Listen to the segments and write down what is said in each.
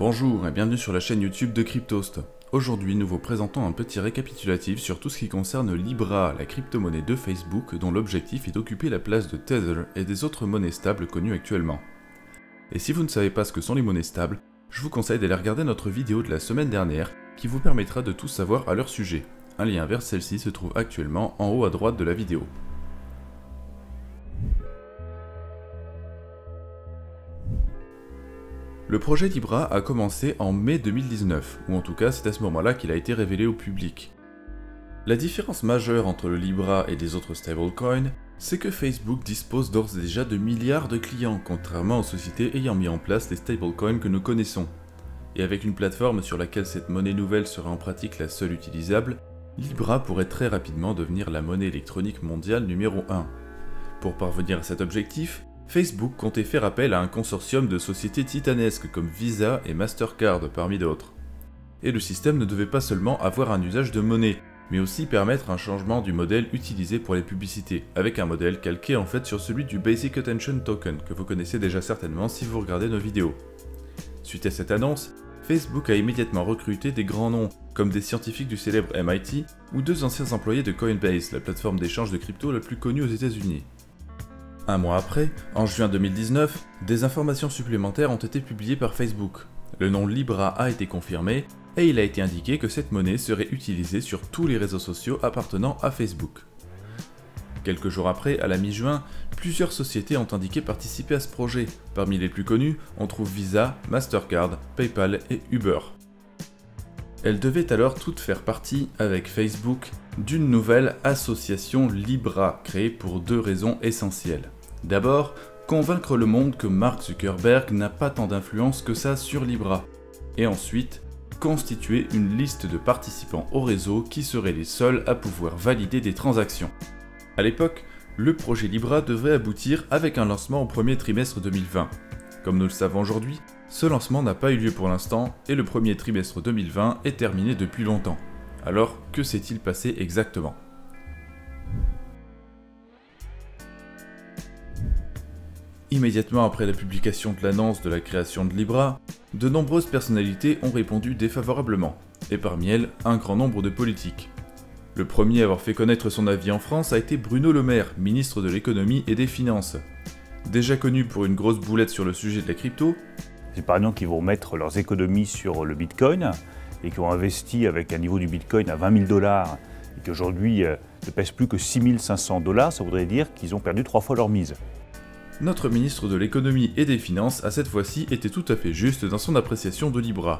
Bonjour et bienvenue sur la chaîne YouTube de Cryptost. Aujourd'hui, nous vous présentons un petit récapitulatif sur tout ce qui concerne Libra, la crypto-monnaie de Facebook dont l'objectif est d'occuper la place de Tether et des autres monnaies stables connues actuellement. Et si vous ne savez pas ce que sont les monnaies stables, je vous conseille d'aller regarder notre vidéo de la semaine dernière qui vous permettra de tout savoir à leur sujet. Un lien vers celle-ci se trouve actuellement en haut à droite de la vidéo. Le projet Libra a commencé en mai 2019, ou en tout cas c'est à ce moment-là qu'il a été révélé au public. La différence majeure entre le Libra et les autres stablecoins, c'est que Facebook dispose d'ores et déjà de milliards de clients, contrairement aux sociétés ayant mis en place les stablecoins que nous connaissons. Et avec une plateforme sur laquelle cette monnaie nouvelle serait en pratique la seule utilisable, Libra pourrait très rapidement devenir la monnaie électronique mondiale numéro 1. Pour parvenir à cet objectif, Facebook comptait faire appel à un consortium de sociétés titanesques comme Visa et Mastercard parmi d'autres. Et le système ne devait pas seulement avoir un usage de monnaie, mais aussi permettre un changement du modèle utilisé pour les publicités, avec un modèle calqué en fait sur celui du Basic Attention Token, que vous connaissez déjà certainement si vous regardez nos vidéos. Suite à cette annonce, Facebook a immédiatement recruté des grands noms, comme des scientifiques du célèbre MIT ou deux anciens employés de Coinbase, la plateforme d'échange de crypto la plus connue aux États-Unis. Un mois après, en juin 2019, des informations supplémentaires ont été publiées par Facebook. Le nom Libra a été confirmé et il a été indiqué que cette monnaie serait utilisée sur tous les réseaux sociaux appartenant à Facebook. Quelques jours après, à la mi-juin, plusieurs sociétés ont indiqué participer à ce projet. Parmi les plus connues, on trouve Visa, Mastercard, PayPal et Uber. Elles devaient alors toutes faire partie, avec Facebook, d'une nouvelle association Libra, créée pour deux raisons essentielles. D'abord, convaincre le monde que Mark Zuckerberg n'a pas tant d'influence que ça sur Libra. Et ensuite, constituer une liste de participants au réseau qui seraient les seuls à pouvoir valider des transactions. À l'époque, le projet Libra devrait aboutir avec un lancement au premier trimestre 2020. Comme nous le savons aujourd'hui, ce lancement n'a pas eu lieu pour l'instant et le premier trimestre 2020 est terminé depuis longtemps. Alors, que s'est-il passé exactement ? Immédiatement après la publication de l'annonce de la création de Libra, de nombreuses personnalités ont répondu défavorablement, et parmi elles, un grand nombre de politiques. Le premier à avoir fait connaître son avis en France a été Bruno Le Maire, ministre de l'économie et des finances. Déjà connu pour une grosse boulette sur le sujet de la crypto, c'est par exemple qui vont mettre leurs économies sur le Bitcoin et qui ont investi avec un niveau du Bitcoin à 20 000 $ et qui aujourd'hui ne pèse plus que 6 500 $, ça voudrait dire qu'ils ont perdu 3 fois leur mise. Notre ministre de l'économie et des finances a cette fois-ci été tout à fait juste dans son appréciation de Libra.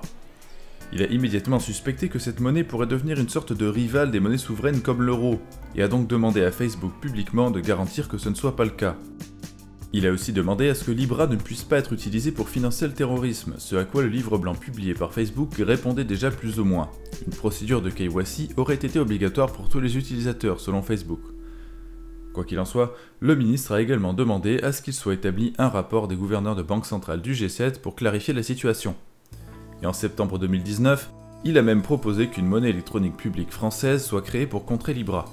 Il a immédiatement suspecté que cette monnaie pourrait devenir une sorte de rivale des monnaies souveraines comme l'euro, et a donc demandé à Facebook publiquement de garantir que ce ne soit pas le cas. Il a aussi demandé à ce que Libra ne puisse pas être utilisé pour financer le terrorisme, ce à quoi le livre blanc publié par Facebook répondait déjà plus ou moins. Une procédure de KYC aurait été obligatoire pour tous les utilisateurs selon Facebook. Quoi qu'il en soit, le ministre a également demandé à ce qu'il soit établi un rapport des gouverneurs de banque centrale du G7 pour clarifier la situation. Et en septembre 2019, il a même proposé qu'une monnaie électronique publique française soit créée pour contrer Libra.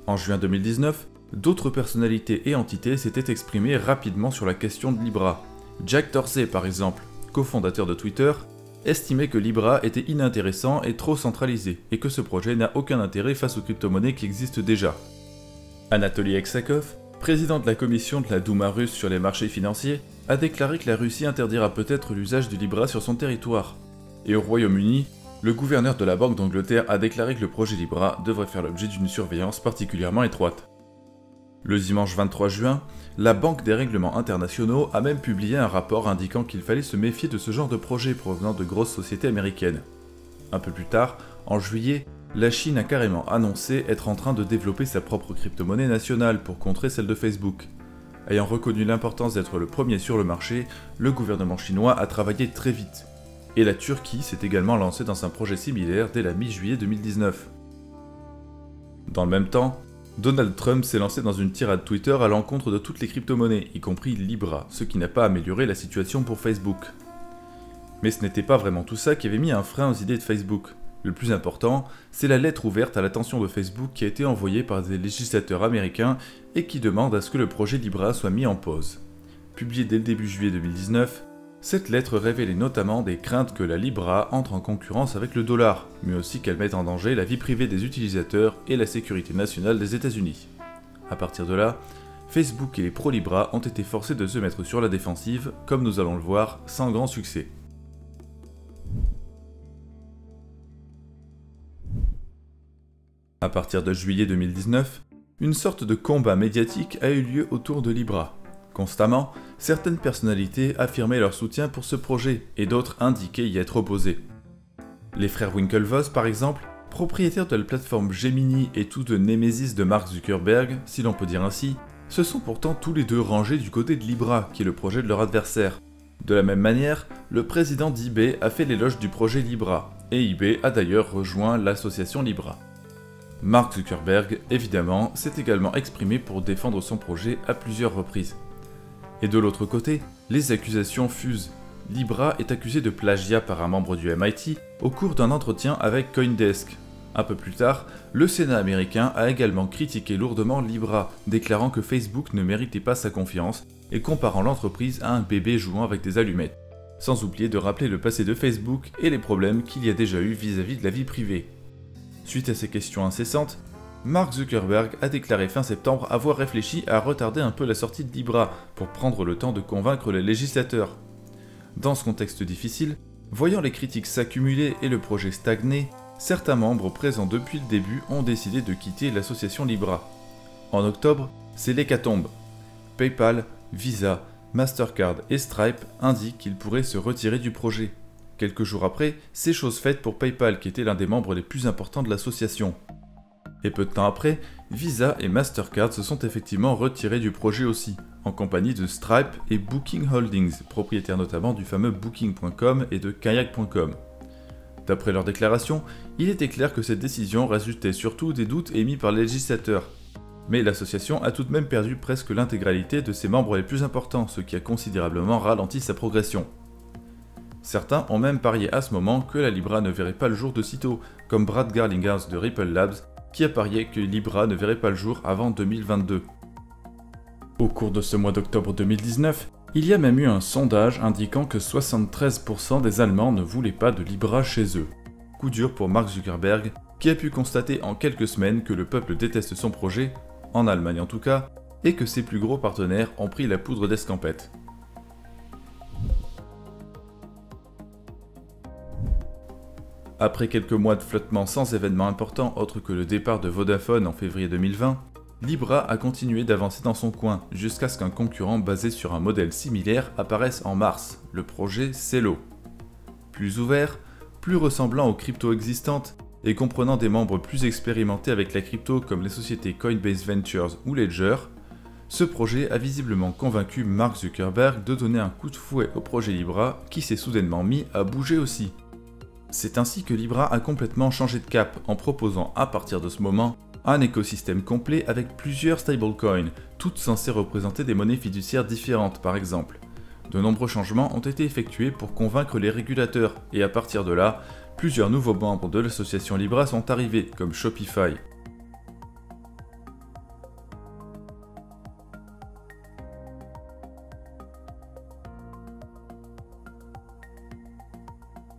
En juin 2019, d'autres personnalités et entités s'étaient exprimées rapidement sur la question de Libra. Jack Dorsey, par exemple, cofondateur de Twitter, estimait que Libra était inintéressant et trop centralisé, et que ce projet n'a aucun intérêt face aux crypto-monnaies qui existent déjà. Anatoly Exakov, président de la commission de la Douma russe sur les marchés financiers, a déclaré que la Russie interdira peut-être l'usage du Libra sur son territoire. Et au Royaume-Uni, le gouverneur de la Banque d'Angleterre a déclaré que le projet Libra devrait faire l'objet d'une surveillance particulièrement étroite. Le dimanche 23 juin, la Banque des règlements internationaux a même publié un rapport indiquant qu'il fallait se méfier de ce genre de projet provenant de grosses sociétés américaines. Un peu plus tard, en juillet, la Chine a carrément annoncé être en train de développer sa propre crypto-monnaie nationale pour contrer celle de Facebook. Ayant reconnu l'importance d'être le premier sur le marché, le gouvernement chinois a travaillé très vite. Et la Turquie s'est également lancée dans un projet similaire dès la mi-juillet 2019. Dans le même temps, Donald Trump s'est lancé dans une tirade Twitter à l'encontre de toutes les crypto-monnaies, y compris Libra, ce qui n'a pas amélioré la situation pour Facebook. Mais ce n'était pas vraiment tout ça qui avait mis un frein aux idées de Facebook. Le plus important, c'est la lettre ouverte à l'attention de Facebook qui a été envoyée par des législateurs américains et qui demande à ce que le projet Libra soit mis en pause. Publiée dès le début juillet 2019, Cette lettre révélait notamment des craintes que la Libra entre en concurrence avec le dollar, mais aussi qu'elle mette en danger la vie privée des utilisateurs et la sécurité nationale des États-Unis. À partir de là, Facebook et les pro-Libra ont été forcés de se mettre sur la défensive, comme nous allons le voir, sans grand succès. À partir de juillet 2019, une sorte de combat médiatique a eu lieu autour de Libra. Constamment, certaines personnalités affirmaient leur soutien pour ce projet et d'autres indiquaient y être opposés. Les frères Winklevoss, par exemple, propriétaires de la plateforme Gemini et tous deux némésis de Mark Zuckerberg, si l'on peut dire ainsi, se sont pourtant tous les deux rangés du côté de Libra, qui est le projet de leur adversaire. De la même manière, le président d'eBay a fait l'éloge du projet Libra, et eBay a d'ailleurs rejoint l'association Libra. Mark Zuckerberg, évidemment, s'est également exprimé pour défendre son projet à plusieurs reprises. Et de l'autre côté, les accusations fusent. Libra est accusé de plagiat par un membre du MIT au cours d'un entretien avec CoinDesk. Un peu plus tard, le Sénat américain a également critiqué lourdement Libra, déclarant que Facebook ne méritait pas sa confiance et comparant l'entreprise à un bébé jouant avec des allumettes, sans oublier de rappeler le passé de Facebook et les problèmes qu'il y a déjà eu vis-à-vis de la vie privée. Suite à ces questions incessantes, Mark Zuckerberg a déclaré fin septembre avoir réfléchi à retarder un peu la sortie de Libra pour prendre le temps de convaincre les législateurs. Dans ce contexte difficile, voyant les critiques s'accumuler et le projet stagner, certains membres présents depuis le début ont décidé de quitter l'association Libra. En octobre, c'est l'hécatombe. PayPal, Visa, Mastercard et Stripe indiquent qu'ils pourraient se retirer du projet. Quelques jours après, c'est chose faite pour PayPal qui était l'un des membres les plus importants de l'association. Et peu de temps après, Visa et Mastercard se sont effectivement retirés du projet aussi, en compagnie de Stripe et Booking Holdings, propriétaires notamment du fameux Booking.com et de Kayak.com. D'après leurs déclarations, il était clair que cette décision résultait surtout des doutes émis par les législateurs. Mais l'association a tout de même perdu presque l'intégralité de ses membres les plus importants, ce qui a considérablement ralenti sa progression. Certains ont même parié à ce moment que la Libra ne verrait pas le jour de sitôt, comme Brad Garlinghouse de Ripple Labs, qui a parié que Libra ne verrait pas le jour avant 2022. Au cours de ce mois d'octobre 2019, il y a même eu un sondage indiquant que 73% des Allemands ne voulaient pas de Libra chez eux. Coup dur pour Mark Zuckerberg, qui a pu constater en quelques semaines que le peuple déteste son projet, en Allemagne en tout cas, et que ses plus gros partenaires ont pris la poudre d'escampette. Après quelques mois de flottement sans événement important autre que le départ de Vodafone en février 2020, Libra a continué d'avancer dans son coin jusqu'à ce qu'un concurrent basé sur un modèle similaire apparaisse en mars, le projet Celo. Plus ouvert, plus ressemblant aux cryptos existantes et comprenant des membres plus expérimentés avec la crypto comme les sociétés Coinbase Ventures ou Ledger, ce projet a visiblement convaincu Mark Zuckerberg de donner un coup de fouet au projet Libra qui s'est soudainement mis à bouger aussi. C'est ainsi que Libra a complètement changé de cap en proposant à partir de ce moment un écosystème complet avec plusieurs stablecoins, toutes censées représenter des monnaies fiduciaires différentes par exemple. De nombreux changements ont été effectués pour convaincre les régulateurs et à partir de là, plusieurs nouveaux membres de l'association Libra sont arrivés comme Shopify.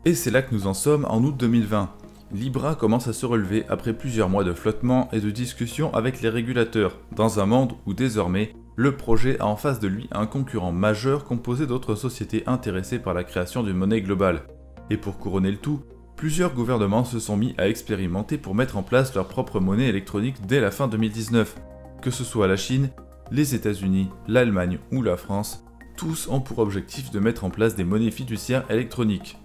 Et c'est là que nous en sommes en août 2020. Libra commence à se relever après plusieurs mois de flottement et de discussions avec les régulateurs, dans un monde où désormais, le projet a en face de lui un concurrent majeur composé d'autres sociétés intéressées par la création d'une monnaie globale. Et pour couronner le tout, plusieurs gouvernements se sont mis à expérimenter pour mettre en place leur propre monnaie électronique dès la fin 2019. Que ce soit la Chine, les États-Unis, l'Allemagne ou la France, tous ont pour objectif de mettre en place des monnaies fiduciaires électroniques.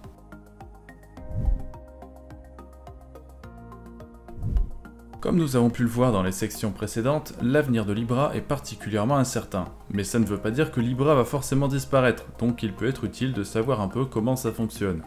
Comme nous avons pu le voir dans les sections précédentes, l'avenir de Libra est particulièrement incertain. Mais ça ne veut pas dire que Libra va forcément disparaître, donc il peut être utile de savoir un peu comment ça fonctionne.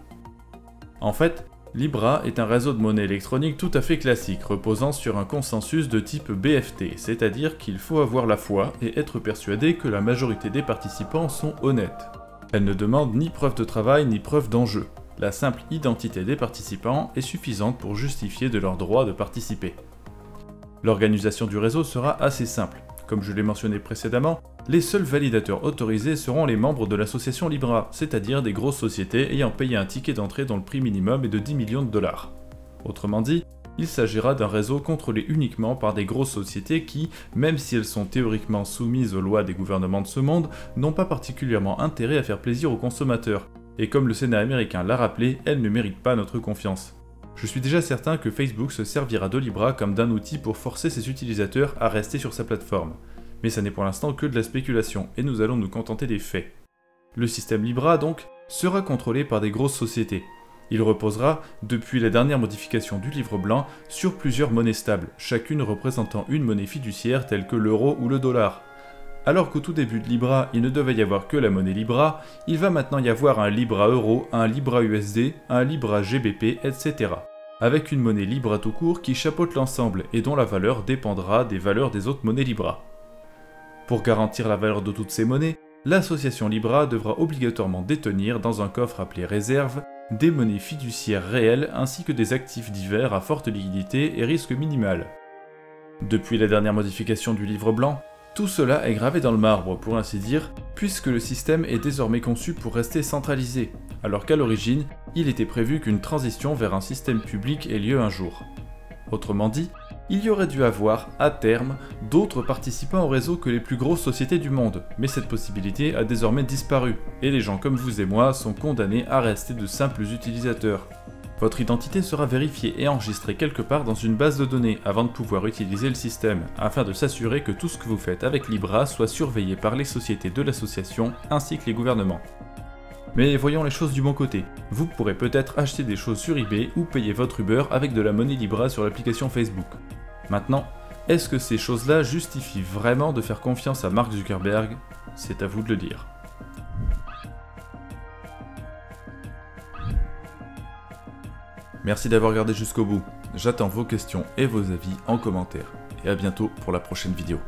En fait, Libra est un réseau de monnaie électronique tout à fait classique, reposant sur un consensus de type BFT, c'est-à-dire qu'il faut avoir la foi et être persuadé que la majorité des participants sont honnêtes. Elle ne demande ni preuve de travail ni preuve d'enjeu. La simple identité des participants est suffisante pour justifier de leur droit de participer. L'organisation du réseau sera assez simple. Comme je l'ai mentionné précédemment, les seuls validateurs autorisés seront les membres de l'association Libra, c'est-à-dire des grosses sociétés ayant payé un ticket d'entrée dont le prix minimum est de 10 millions de dollars. Autrement dit, il s'agira d'un réseau contrôlé uniquement par des grosses sociétés qui, même si elles sont théoriquement soumises aux lois des gouvernements de ce monde, n'ont pas particulièrement intérêt à faire plaisir aux consommateurs. Et comme le Sénat américain l'a rappelé, elles ne méritent pas notre confiance. Je suis déjà certain que Facebook se servira de Libra comme d'un outil pour forcer ses utilisateurs à rester sur sa plateforme. Mais ça n'est pour l'instant que de la spéculation, et nous allons nous contenter des faits. Le système Libra, donc, sera contrôlé par des grosses sociétés. Il reposera, depuis la dernière modification du livre blanc, sur plusieurs monnaies stables, chacune représentant une monnaie fiduciaire telle que l'euro ou le dollar. Alors qu'au tout début de Libra, il ne devait y avoir que la monnaie Libra, il va maintenant y avoir un Libra euro, un Libra USD, un Libra GBP, etc. Avec une monnaie Libra tout court qui chapeaute l'ensemble et dont la valeur dépendra des valeurs des autres monnaies Libra. Pour garantir la valeur de toutes ces monnaies, l'association Libra devra obligatoirement détenir dans un coffre appelé réserve des monnaies fiduciaires réelles ainsi que des actifs divers à forte liquidité et risque minimal. Depuis la dernière modification du livre blanc, tout cela est gravé dans le marbre, pour ainsi dire, puisque le système est désormais conçu pour rester centralisé, alors qu'à l'origine, il était prévu qu'une transition vers un système public ait lieu un jour. Autrement dit, il y aurait dû avoir, à terme, d'autres participants au réseau que les plus grosses sociétés du monde, mais cette possibilité a désormais disparu, et les gens comme vous et moi sont condamnés à rester de simples utilisateurs. Votre identité sera vérifiée et enregistrée quelque part dans une base de données avant de pouvoir utiliser le système, afin de s'assurer que tout ce que vous faites avec Libra soit surveillé par les sociétés de l'association ainsi que les gouvernements. Mais voyons les choses du bon côté, vous pourrez peut-être acheter des choses sur eBay ou payer votre Uber avec de la monnaie Libra sur l'application Facebook. Maintenant, est-ce que ces choses-là justifient vraiment de faire confiance à Mark Zuckerberg? C'est à vous de le dire. Merci d'avoir regardé jusqu'au bout, j'attends vos questions et vos avis en commentaire, et à bientôt pour la prochaine vidéo.